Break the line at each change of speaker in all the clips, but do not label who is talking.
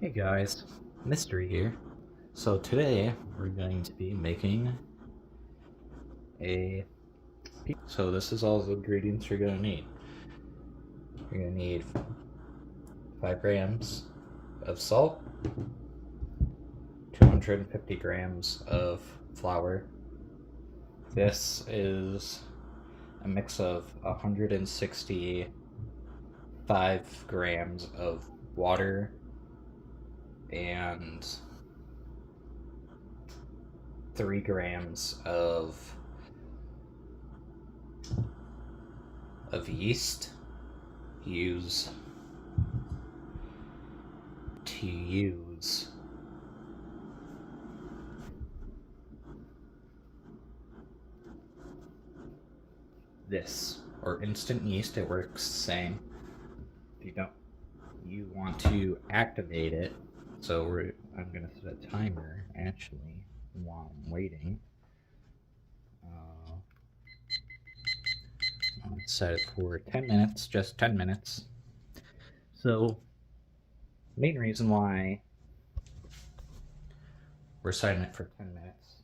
Hey guys, Mystery here. So today we're going to be making a pizza. So this is all the ingredients you're going to need. You're going to need 5 grams of salt, 250 grams of flour. This is a mix of 165 grams of water and 3 grams of yeast. Use to use this or instant yeast. It works the same. If you want to activate it. So I'm gonna set a timer actually while I'm waiting. Let's set it for 10 minutes, just 10 minutes. So main reason why we're setting it for 10 minutes.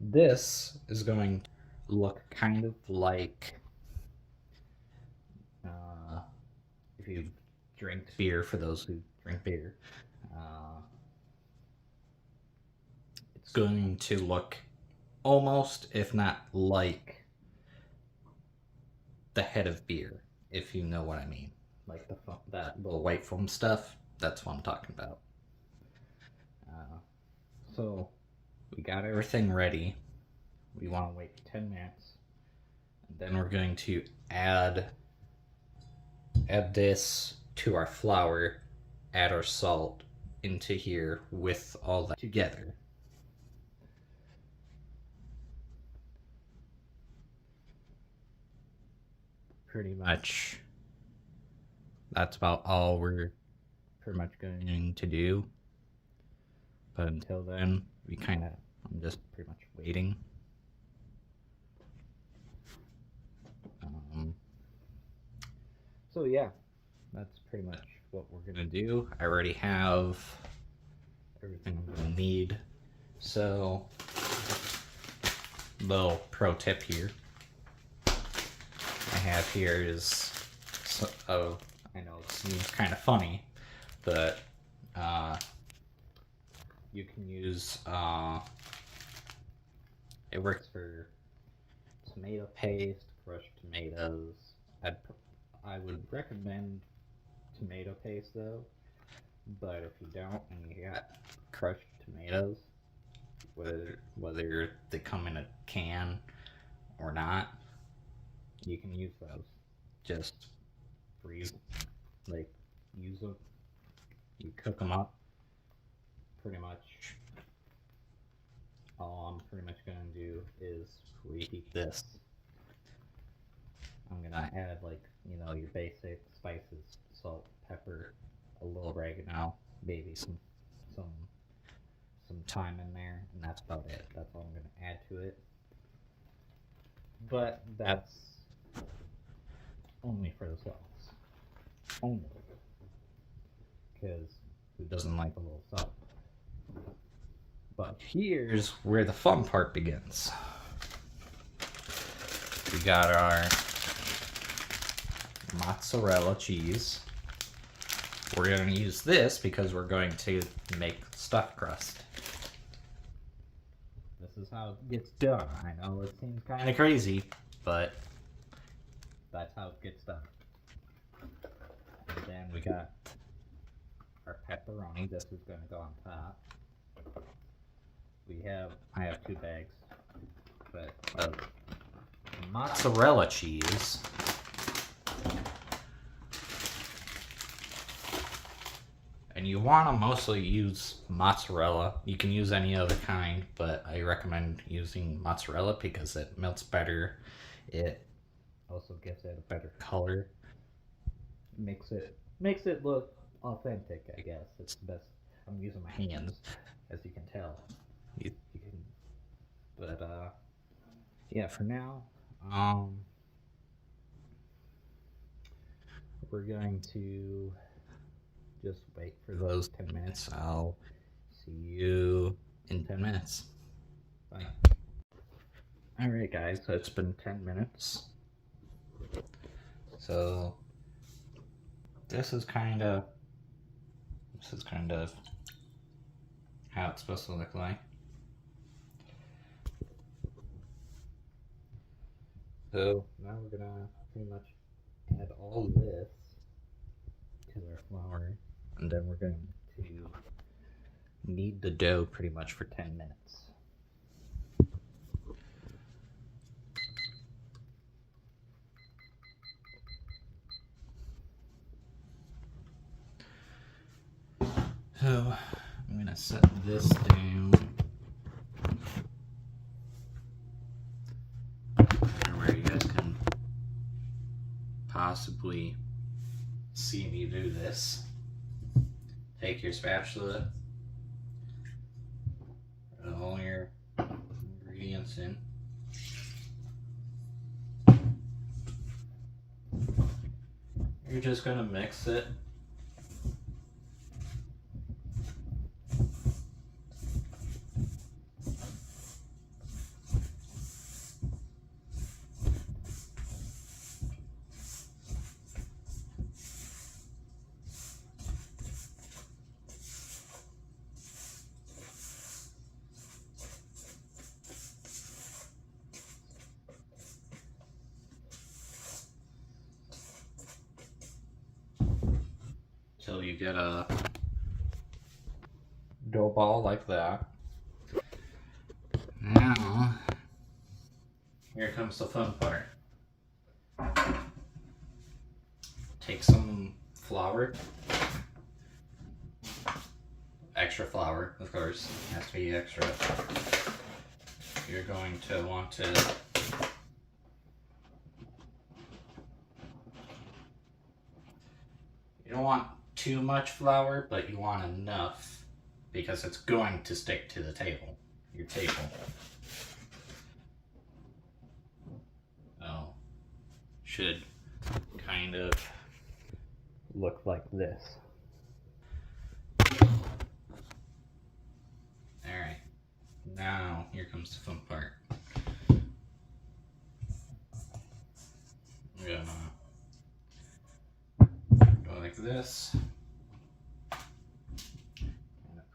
This is going to look kind of like if you drink beer, for those who drink beer. It's going to look almost, if not like, the head of beer, if you know what I mean. Like that little white foam stuff. That's what I'm talking about. So we got everything ready. We want to wait 10 minutes. And then we're going to add this to our flour, add our salt into here with all that together. Pretty much that's about all we're pretty much going to do. But until then, I'm just pretty much waiting. So yeah, that's pretty much what we're gonna do. I already have everything I'm gonna need. So, little pro tip here. I have here is, I know it seems kind of funny, but you can use, it works for tomato paste, crushed tomatoes. I would recommend tomato paste though, but if you don't and you got crushed tomatoes, whether they come in a can or not, you can use those. Just freeze, like use them. You cook them up. Pretty much, all I'm pretty much gonna do is reheat this. I'm gonna add your basic spices, salt, pepper, a little oregano, maybe some some thyme in there, and that's about it. That's all I'm gonna add to it. But that's only for the sauce. Only. Because who doesn't like a little salt? But here's where the fun part begins. We got our mozzarella cheese. We're going to use this because we're going to make stuffed crust. This is how it gets done. I know it seems kind of crazy, but that's how it gets done. And then we got our pepperoni. This is going to go on top. I have 2 bags, but mozzarella cheese. And you want to mostly use mozzarella. You can use any other kind, but I recommend using mozzarella because it melts better. It also gives it a better color. Makes it look authentic, I guess. It's the best. I'm using my hands, as you can tell. You can, but yeah. For now, we're going to just wait for those 10 minutes. I'll see you in 10 minutes. Bye. Alright guys, so it's been 10 minutes. So this is kind of how it's supposed to look like. So now we're gonna pretty much add all this to our flour, and then we're going to knead the dough pretty much for 10 minutes. So I'm gonna set this down where you guys can possibly see me do this. Take your spatula, put all your ingredients in. You're just gonna mix it. Till you get a dough ball like that. Now, here comes the fun part. Take some flour, extra flour, of course, it has to be extra. You're going to want to you don't want too much flour, but you want enough because it's going to stick to the table, your table. Oh, should kind of look like this. Alright, now here comes the fun part. I'm gonna go like this.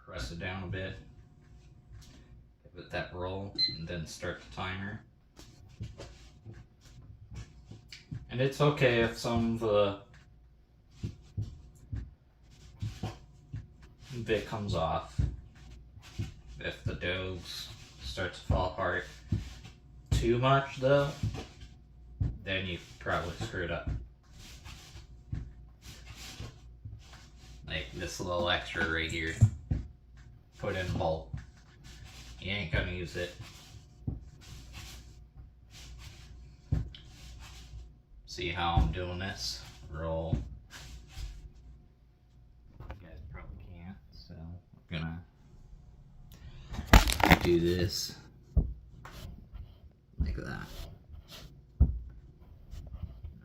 Press it down a bit, give it that roll, and then start the timer. And it's okay if some of the bit comes off. If the dough starts to fall apart too much though, then you probably screwed up. Like this little extra right here. Put in a bowl. You ain't gonna use it. See how I'm doing this? Roll. You guys probably can't, so I'm gonna do this like that.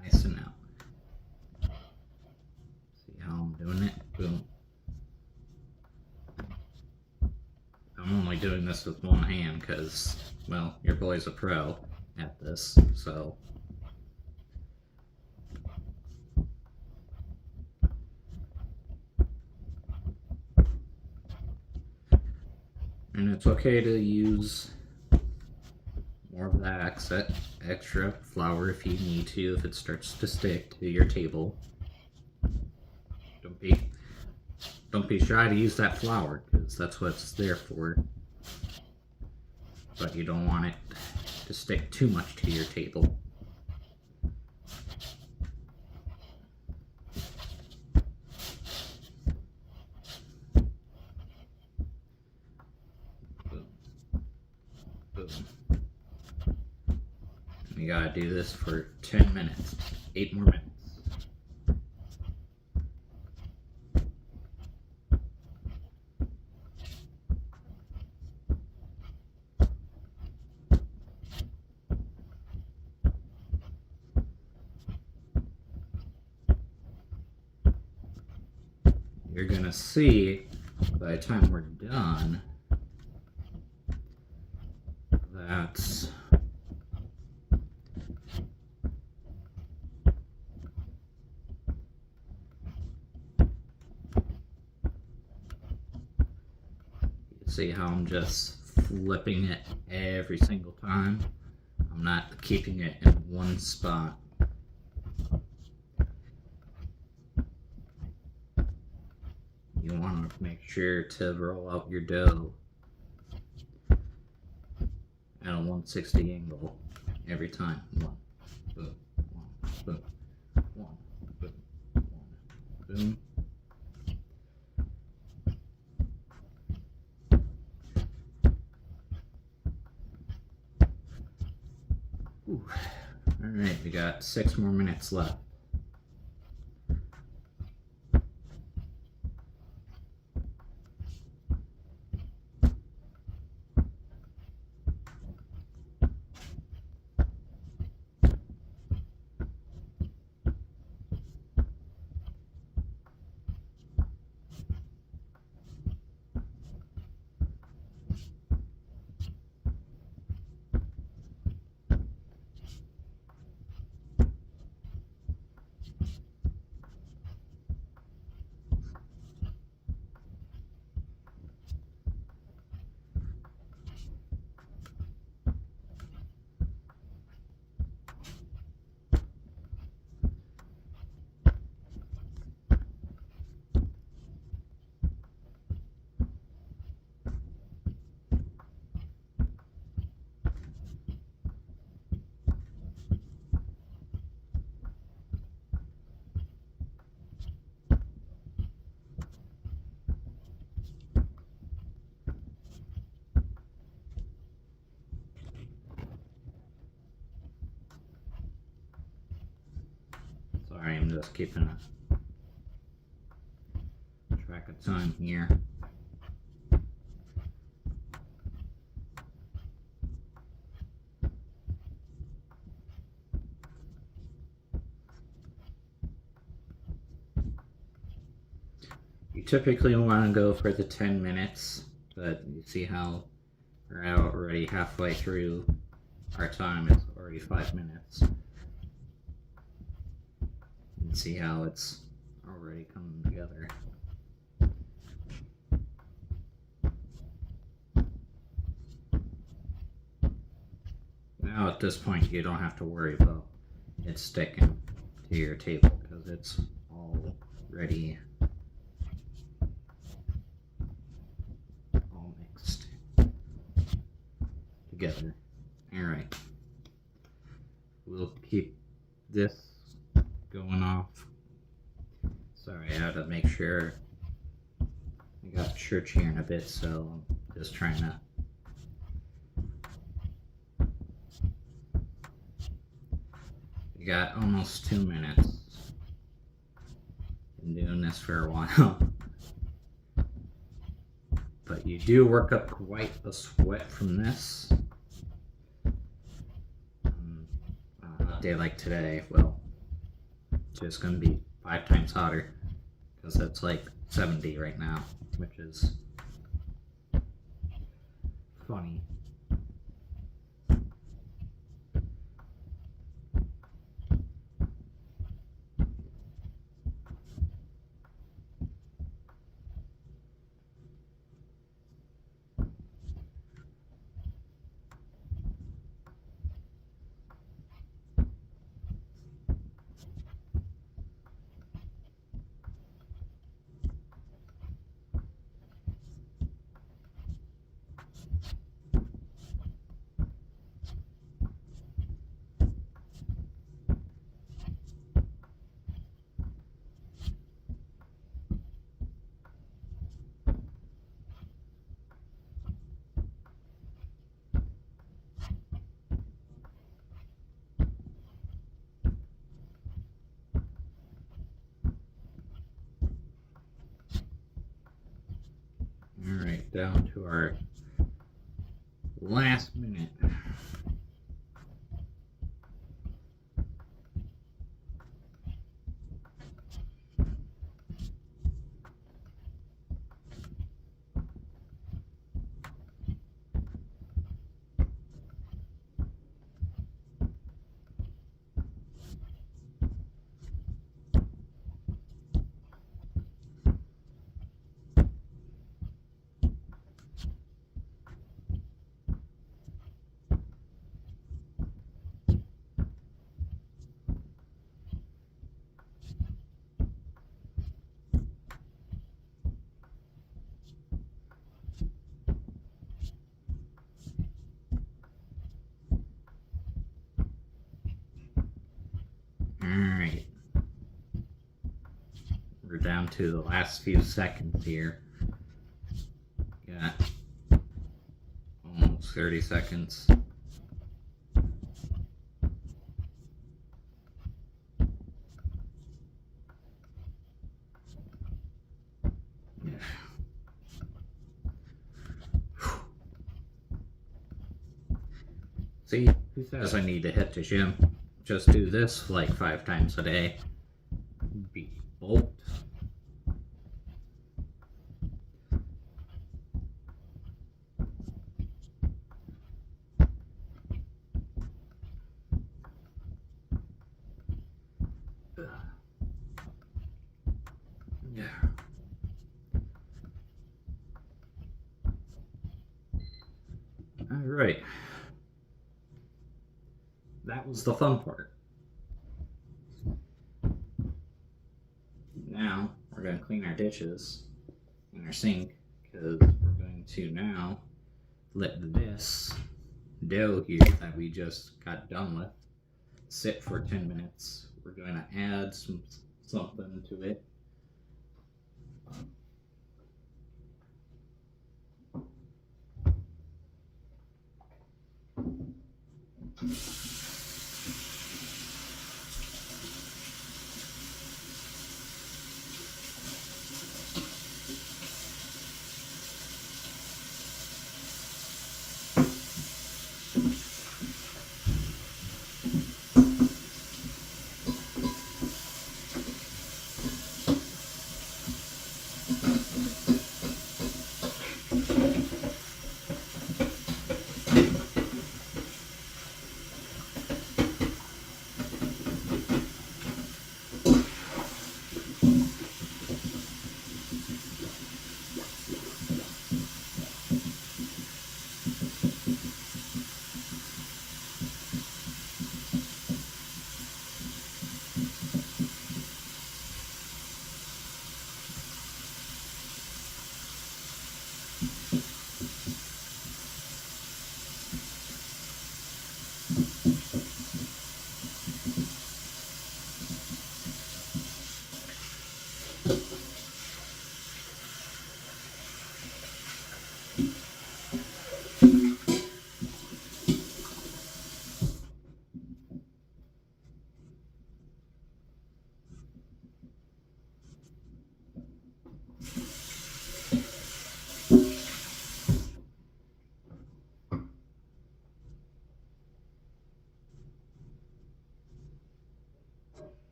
Nice and out. See how I'm doing it? Boom. I'm only doing this with one hand because, well, your boy's a pro at this, so. And it's okay to use more of that extra flour if you need to, if it starts to stick to your table. Don't be shy to use that flour, because that's what it's there for. But you don't want it to stick too much to your table. Boom. Boom. You gotta do this for 10 minutes. 8 more minutes. you're gonna see by the time we're done that you see how I'm just flipping it every single time. I'm not keeping it in one spot. You want to make sure to roll out your dough at a 160 angle every time. One, boom, one, boom, one, boom, one, boom. Alright, we got 6 more minutes left. Sorry, I'm just keeping a track of time here. You typically want to go for the 10 minutes, but you see how we're already halfway through our time. It's already 5 minutes. And see how it's already coming together. Now at this point you don't have to worry about it sticking to your table because it's already all mixed together. Alright. We'll keep this going off. Sorry, I had to make sure. I got church here in a bit, so I'm just trying to. We got almost 2 minutes. Been doing this for a while. But you do work up quite a sweat from this. On a day like today, well, it's just going to be 5 times hotter because it's like 70 right now, which is funny. Alright, down to our last minute. down to the last few seconds here. Got almost 30 seconds. See, who says I need to hit the gym? Just do this like 5 times a day. Be bold. Yeah. All right. That was the fun part. Now we're going to clean our dishes in our sink because we're going to now let this dough here that we just got done with sit for 10 minutes. We're going to add something to it.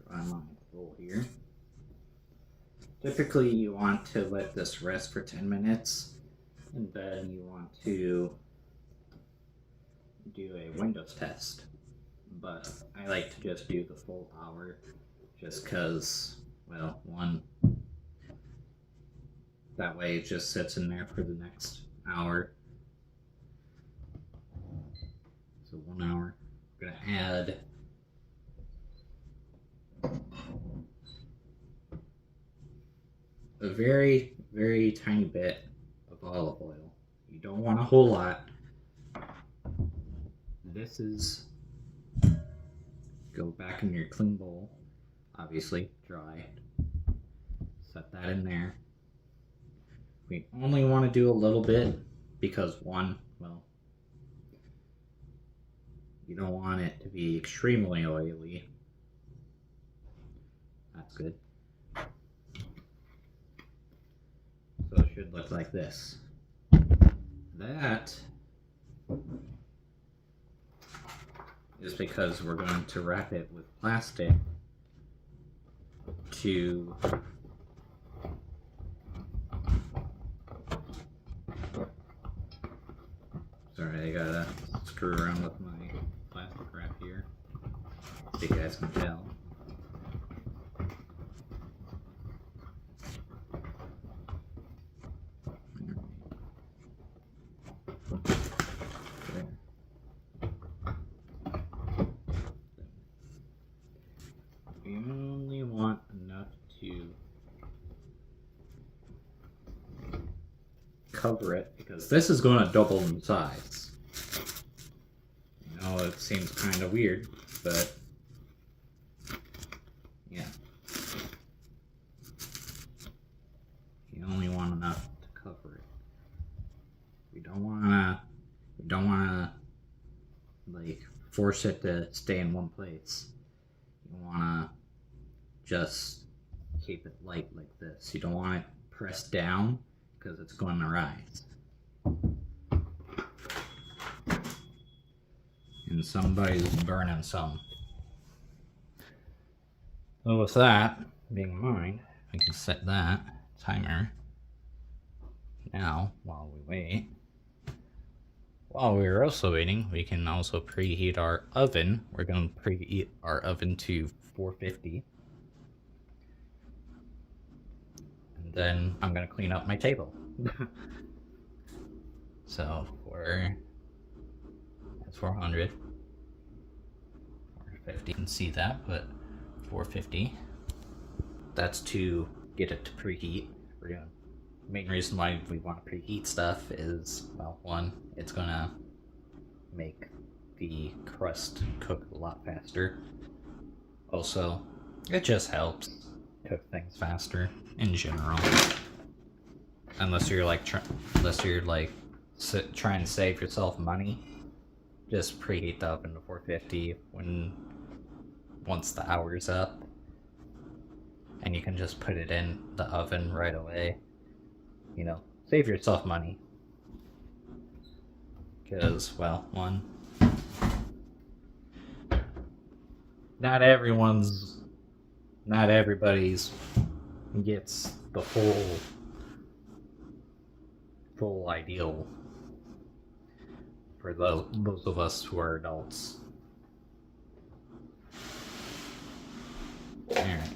Try my bowl here. Typically you want to let this rest for 10 minutes and then you want to do a Windows test. But I like to just do the full hour just because, well, one, that way it just sits in there for the next hour. So 1 hour. I'm going to add a very, very tiny bit of olive oil. You don't want a whole lot. This is, go back in your clean bowl, obviously dry. Set that in there. We only want to do a little bit because one, well, you don't want it to be extremely oily. That's good. So it should look like this. That is because we're going to wrap it with plastic to sorry, I gotta screw around with my plastic wrap here so you guys can tell. You only want enough to cover it because Because this is going to double in size. You know, it seems kind of weird, but yeah. You only want enough to cover it. We don't wanna like force it to stay in one place. You wanna just keep it light like this. You don't want it pressed down because it's going to rise. And somebody's burning some. So with that being in mind, we can set that timer. Now, while we're also waiting, we can also preheat our oven. We're going to preheat our oven to 450. And then I'm going to clean up my table. So that's 400. 450, you can see that, but 450. That's to get it to preheat. We're doing. The main reason why we want to preheat stuff is, well, one, it's gonna make the crust cook a lot faster. Also, it just helps cook things faster in general. Unless you're trying to save yourself money, just preheat the oven to 450 once the hour's up, and you can just put it in the oven right away. You know, save yourself money. Because, well, one, not everybody's gets the full ideal for those of us who are adults. Alright.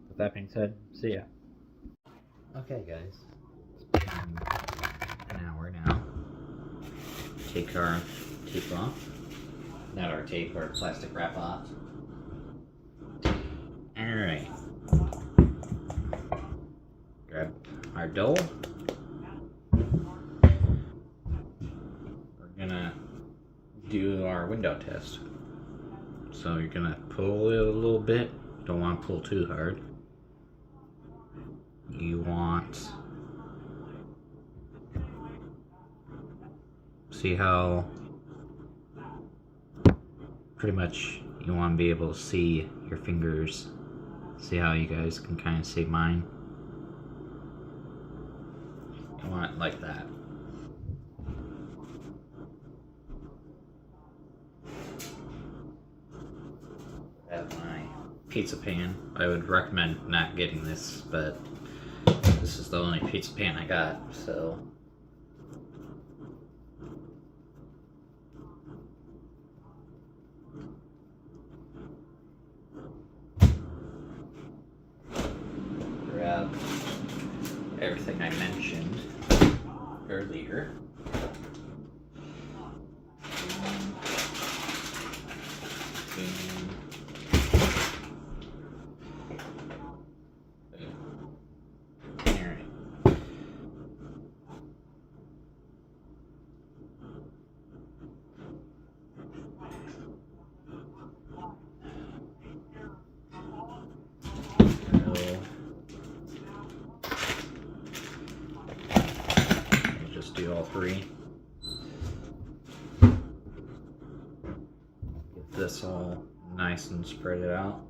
With that being said, see ya. Okay, guys. It's been an hour now. Take our tape off. Not our tape, our plastic wrap off. Alright. Grab our dough. We're gonna do our window test. So you're gonna pull it a little bit. Don't want to pull too hard. You want, see how pretty much you want to be able to see your fingers. See how you guys can kind of see mine. You want it like that. Grab my pizza pan. I would recommend not getting this, but this is the only pizza pan I got, so. Grab everything I mentioned earlier. Do all three. Get this all nice and spread it out.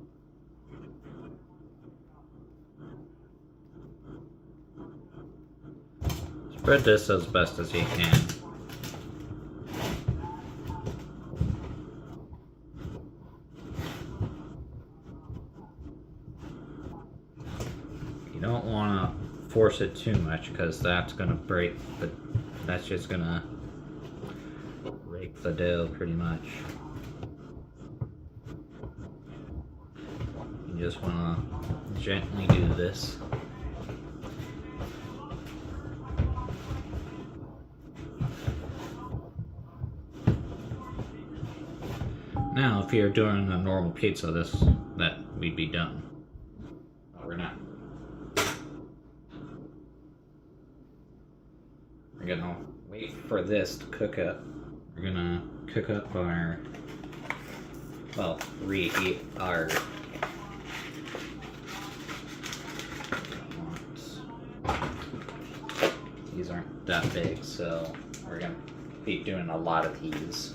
Spread this as best as you can. You don't want to force it too much because that's going to break the. That's just gonna break the dough pretty much. You just wanna gently do this. Now, if you're doing a normal pizza, that we'd be done. But we're not. We're getting this to cook up. We're gonna cook up our, well, reheat our these aren't that big, so we're gonna be doing a lot of these.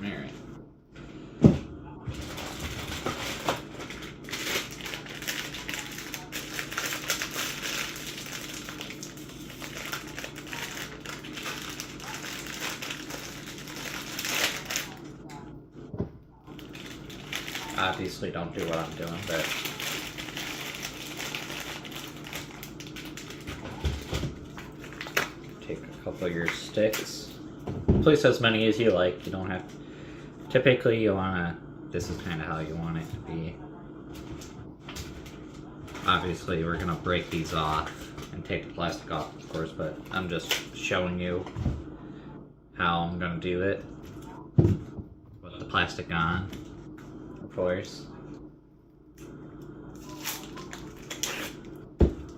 Alright. Obviously don't do what I'm doing, but take a couple of your sticks. Place as many as you like. You don't have to. Typically you wanna, this is kinda how you want it to be. Obviously we're gonna break these off and take the plastic off, of course, but I'm just showing you how I'm gonna do it with the plastic on, of course.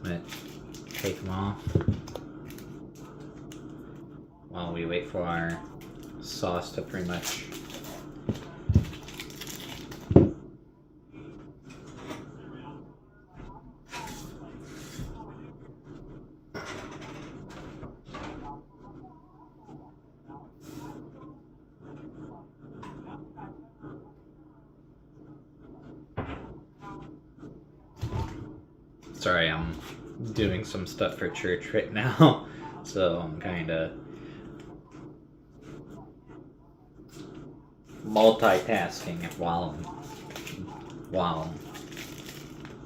But take them off while we wait for our sauce to pretty much sorry, I'm doing some stuff for church right now, so I'm kinda multitasking while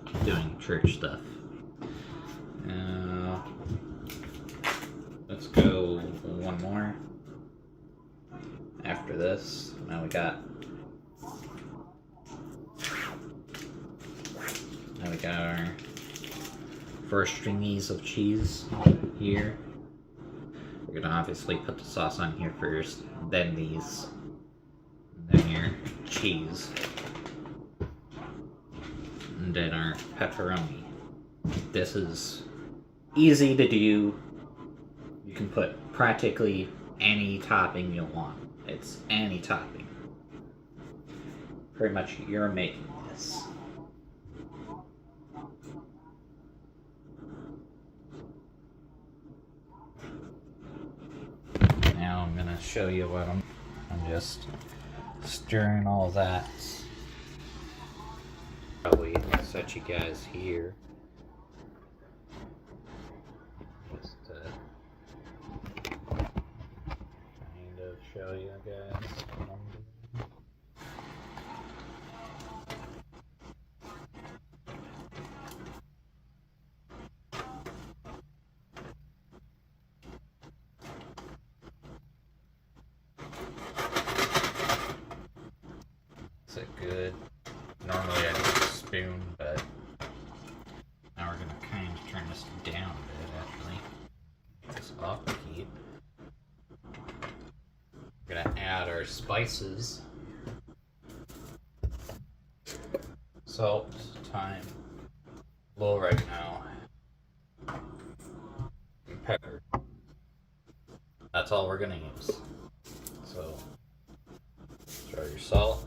I'm doing church stuff. Let's go one more after this. Now we got our first stringies of cheese here. We're gonna obviously put the sauce on here first, then these, then your cheese, and then our pepperoni. This is easy to do. You can put practically any topping you want. It's any topping. Pretty much you're making this. Now I'm gonna show you what I'm just stirring all that. Probably set you guys here. Just to kind of show you guys what I'm doing. Is it good? Normally I use a spoon, but now we're gonna kind of turn this down a bit actually. This off the heat. We're gonna add our spices. Salt, thyme, low right now, and pepper. That's all we're gonna use. So, throw your salt.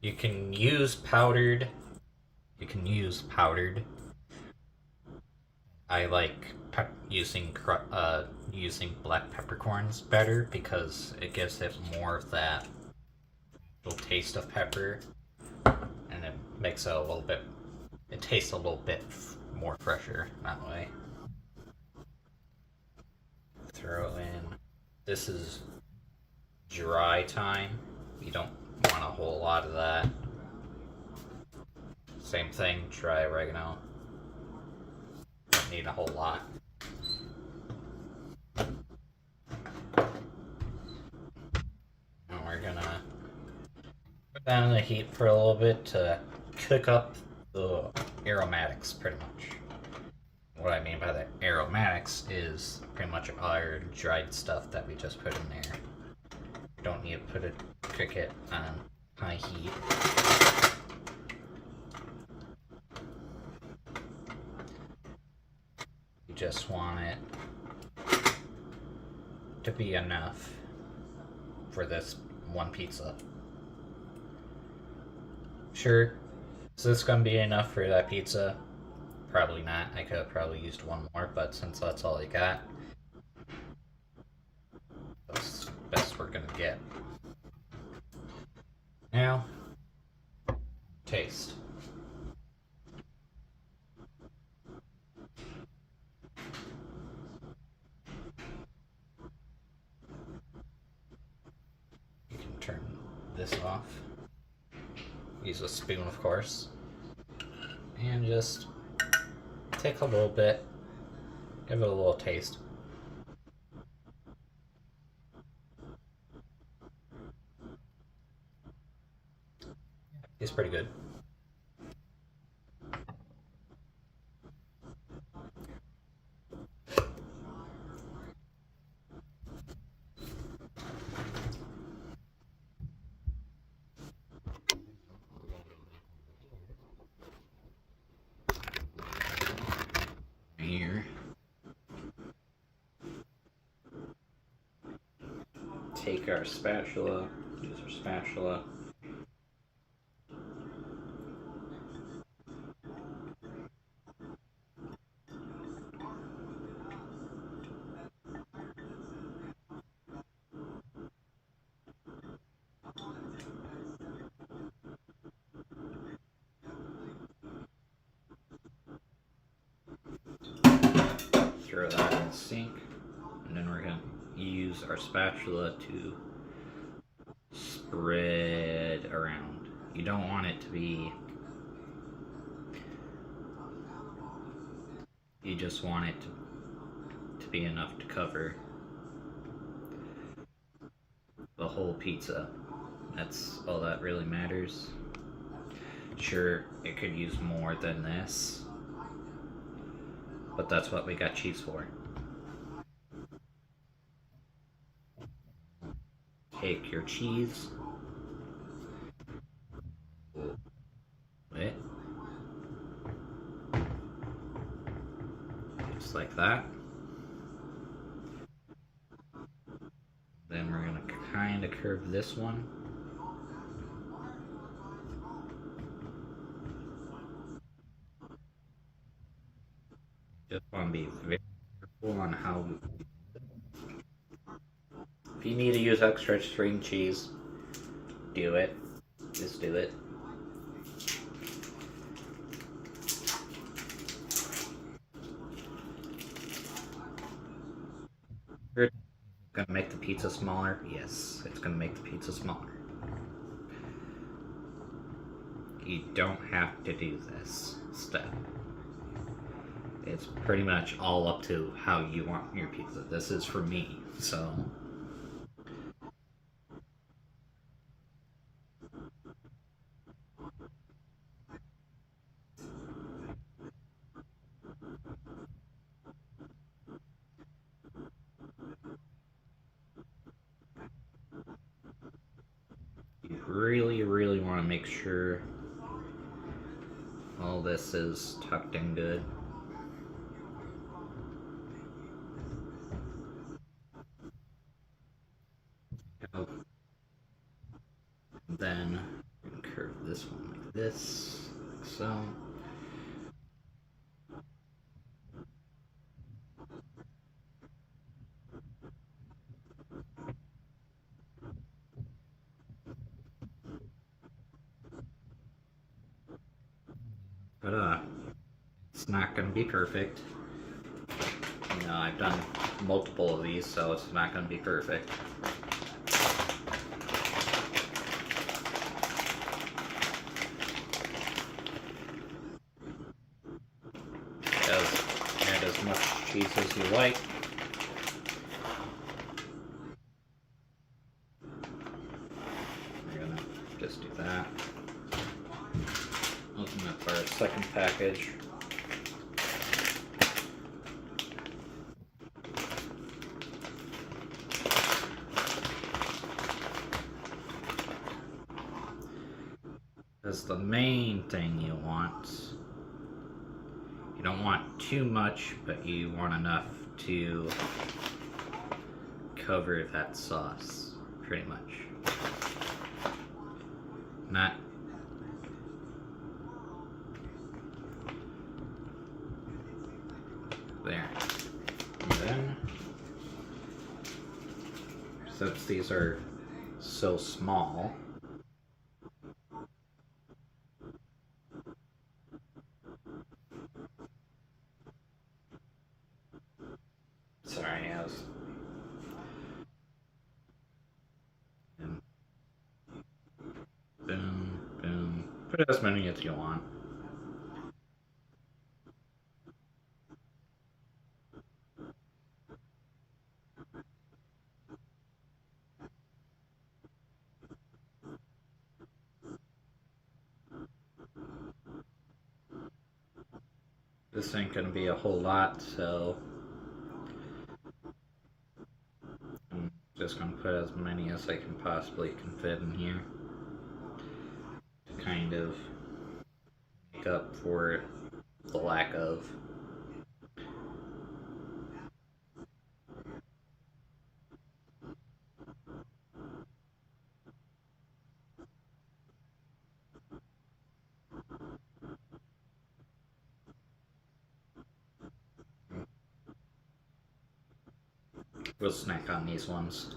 You can use powdered. I like using black peppercorns better because it gives it more of that little taste of pepper, and it makes it a little bit. It tastes a little bit more fresher that way. Throw in. This is dry thyme. You don't want a whole lot of that. Same thing, try oregano. Don't need a whole lot. And we're gonna put that in the heat for a little bit to cook up the aromatics, pretty much. What I mean by the aromatics is pretty much our dried stuff that we just put in there. Don't need to cook it on high heat. You just want it to be enough for this one pizza. Sure, is this gonna be enough for that pizza? Probably not. I could have probably used one more, but since that's all I got, that's the best we're gonna get. Now, taste. You can turn this off. Use a spoon, of course. And just take a little bit, give it a little taste. It's pretty good. Here. Take our spatula, use our spatula. Throw that in the sink, and then we're going to use our spatula to spread around. You don't want it to be, you just want it to be enough to cover the whole pizza. That's all that really matters. Sure, it could use more than this, but that's what we got cheese for. Take your cheese, it, just like that. Then we're gonna kind of curve this one. Just want to be very careful on how. If you need to use extra string cheese, do it. Just do it. Gonna make the pizza smaller? Yes, it's gonna make the pizza smaller. You don't have to do this step. It's pretty much all up to how you want your pizza. This is for me, so. You really want to make sure all this is tucked in good. Then curve this one like this, like so. But it's not gonna be perfect. You know, I've done multiple of these, so it's not gonna be perfect. add as much cheese as you like. We're gonna just do that. Open up our second package. Because the main thing you don't want too much, but you want enough to cover that sauce, pretty much. Not there. And then, since these are so small, sorry, I was. Boom, boom. Put as many as you want. This ain't gonna be a whole lot, so I'm just gonna put as many as I can possibly fit in here to kind of make up for the lack of. We'll snack on these ones.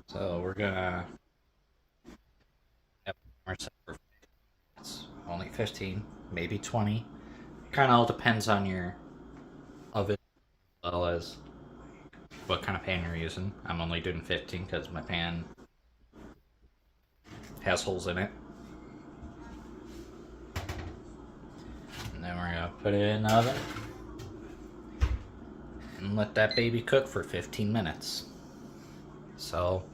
So we're gonna have more separate. It's only 15, maybe 20. Kind of all depends on your oven as well as what kind of pan you're using. I'm only doing 15 because my pan has holes in it. And then we're gonna put it in the oven and let that baby cook for 15 minutes. So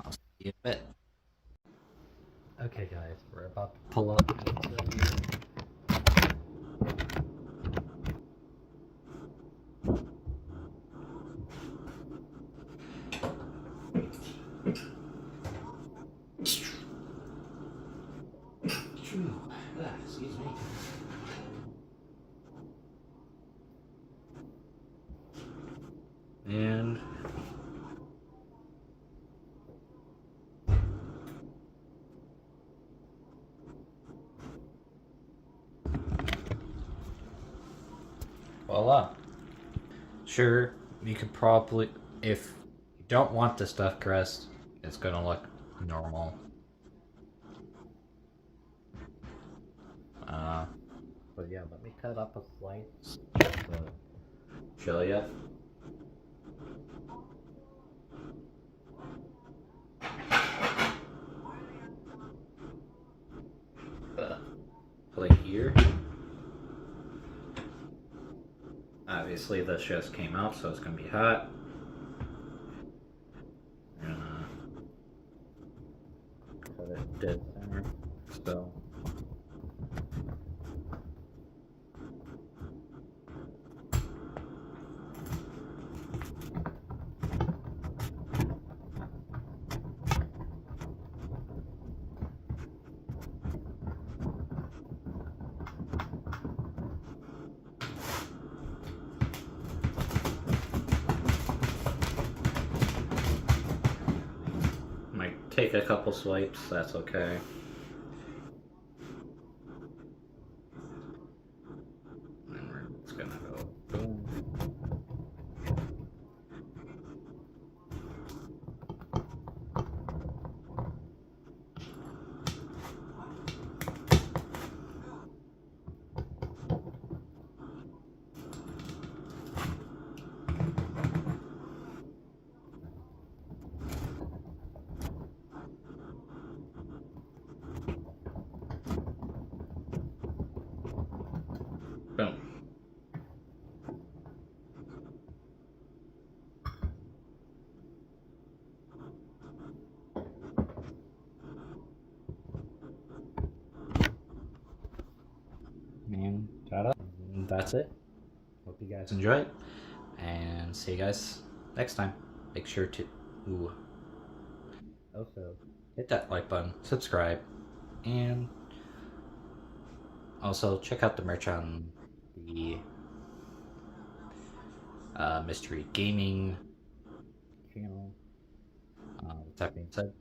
I'll see you in a bit. Okay guys, we're about to pull up pizza here. Excuse me. And voila. Sure, you could probably, if you don't want the stuffed crust, it's gonna look normal. But yeah, let me cut up a slice just to show you. Plate here. Obviously, this just came out, so it's gonna be hot. I'm gonna cut it dead center. So. Might take a couple swipes, that's okay. And we're just gonna go boom. Boom. And ta-da. That's it. Hope you guys enjoyed, and see you guys next time. Make sure to also hit that like button, subscribe, and also check out the merch on the Mystery Gaming channel. With that being said,